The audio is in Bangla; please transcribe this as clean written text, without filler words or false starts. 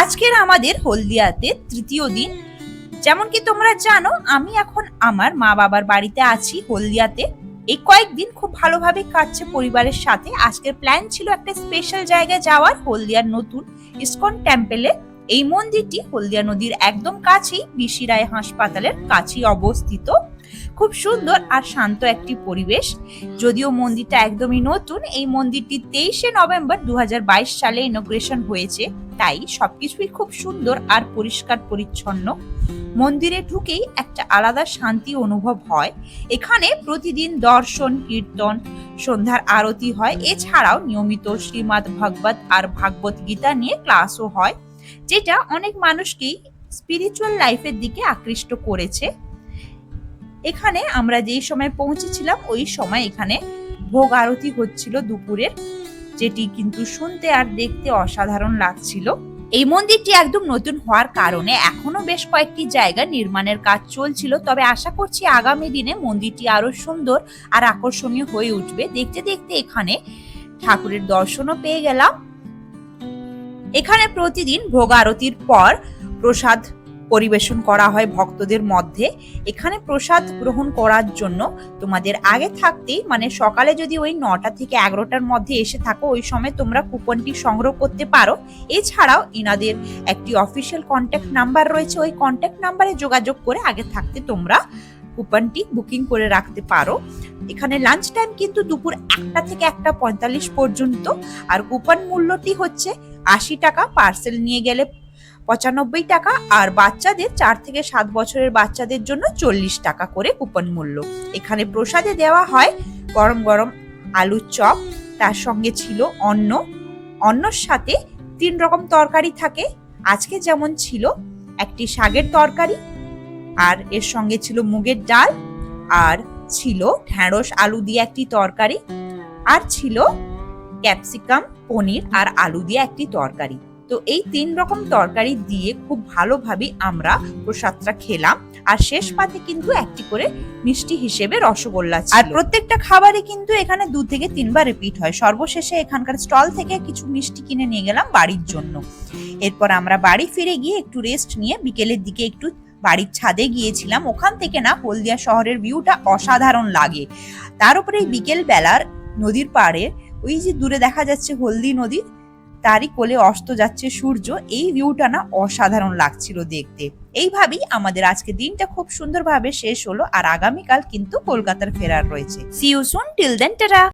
আজকের আমাদের হলদিয়াতে তৃতীয় দিন। যেমন কি তোমরা জানো, আমি এখন আমার মা বাবার বাড়িতে আছি হলদিয়াতে। এই কয়েকদিন খুব ভালোভাবে কাটছে পরিবারের সাথে। আজকের প্ল্যান ছিল একটা স্পেশাল জায়গায় যাওয়ার, হলদিয়ার নতুন ইসকন টেম্পলে। এই মন্দিরটি হলদিয়া নদীর একদম কাছেই, বিসি রায় হাসপাতালের কাছেই অবস্থিত। খুব সুন্দর আর শান্ত একটি পরিবেশ। যদিও মন্দিরটা একদমই নতুন, এই মন্দিরটি 23শে নভেম্বর 2022 সালে ইনোগ্রেশন হয়েছে, তাই সবকিছুই খুব সুন্দর আর পরিষ্কার পরিচ্ছন্ন। মন্দিরে ঢুকেই একটা আলাদা শান্তি অনুভব হয়। এখানে প্রতিদিন দর্শন, কীর্তন, সন্ধ্যার আরতি হয়। এছাড়াও নিয়মিত শ্রীমদ্ ভাগবত আর ভাগবত গীতা নিয়ে ক্লাসও হয়, যেটা অনেক মানুষকেই স্পিরিচুয়াল লাইফের দিকে আকৃষ্ট করেছে। এখানে আমরা যেই সময় পৌঁছেছিলাম ওই সময় এখানে ভোগ আরতি হচ্ছিল দুপুরের, যেটি কিন্তু শুনতে আর দেখতে অসাধারণ লাগছিল। এই মন্দিরটি একদম নতুন হওয়ার কারণে এখনো বেশ কয়েকটি জায়গা নির্মাণের কাজ চলছিল, তবে আশা করছি আগামী দিনে মন্দিরটি আরো সুন্দর আর আকর্ষণীয় হয়ে উঠবে। দেখতে দেখতে এখানে ঠাকুরের দর্শনও পেয়ে গেলাম। এখানে প্রতিদিন ভোগ আরতির পর প্রসাদ পরিবেশন করা হয় ভক্তদের মধ্যে। এখানে প্রসাদ গ্রহণ করার জন্য তোমাদের আগে থাকতেই, মানে সকালে যদি ওই 9টা থেকে 11টার মধ্যে এসে থাকো, ওই সময় তোমরা কুপনটি সংগ্রহ করতে পারো। এছাড়াও ইনাদের একটি অফিসিয়াল কন্ট্যাক্ট নাম্বার রয়েছে, ওই কন্ট্যাক্ট নাম্বারে যোগাযোগ করে আগে থাকতে তোমরা কুপনটি বুকিং করে রাখতে পারো। এখানে লাঞ্চ টাইম কিন্তু দুপুর 1টা থেকে 1টা 45 পর্যন্ত, আর কুপন মূল্যটি হচ্ছে 80 টাকা, পার্সেল নিয়ে গেলে 95 টাকা, আর বাচ্চাদের 4 থেকে 7 বছরের বাচ্চাদের জন্য 40 টাকা করে কুপন মূল্য। এখানে প্রসাদে দেওয়া হয় গরম গরম আলুর চপ, তার সঙ্গে ছিল অন্ন। অন্নর সাথে 3 রকম তরকারি থাকে। আজকে যেমন ছিল একটি শাকের তরকারি, আর এর সঙ্গে ছিল মুগের ডাল, আর ছিল ঢেঁড়স আলু দিয়ে একটি তরকারি, আর ছিল ক্যাপসিকাম, পনির আর আলু দিয়ে একটি তরকারি। তো এই 3 রকম তরকারি দিয়ে খুব ভালোভাবে আমরা প্রসাদটা খেলাম। আর শেষ পাতে কিন্তু একটি করে মিষ্টি হিসেবে রসগোল্লা ছিল। আর প্রত্যেকটা খাবারই কিন্তু এখানে 2 থেকে 3 বার রিপিট হয়। সর্বশেষে এখানকার স্টল থেকে কিছু মিষ্টি কিনে নিয়ে গেলাম বাড়ির জন্য। এরপর আমরা বাড়ি ফিরে গিয়ে একটু রেস্ট নিয়ে বিকেলের দিকে একটু বাড়ির ছাদে গিয়েছিলাম। ওখান থেকে না হলদিয়া শহরের ভিউটা অসাধারণ লাগে। তার উপরে এই বিকেল বেলার নদীর পাড়ে ওই যে দূরে দেখা যাচ্ছে হলদি নদী, তারই কোলে অস্ত যাচ্ছে সূর্য। এই ভিউটা না অসাধারণ লাগছিল দেখতে। এইভাবেই আমাদের আজকে দিনটা খুব সুন্দরভাবে শেষ হলো, আর আগামীকাল কিন্তু কলকাতার ফেরার রয়েছে। See you soon, till then, tata.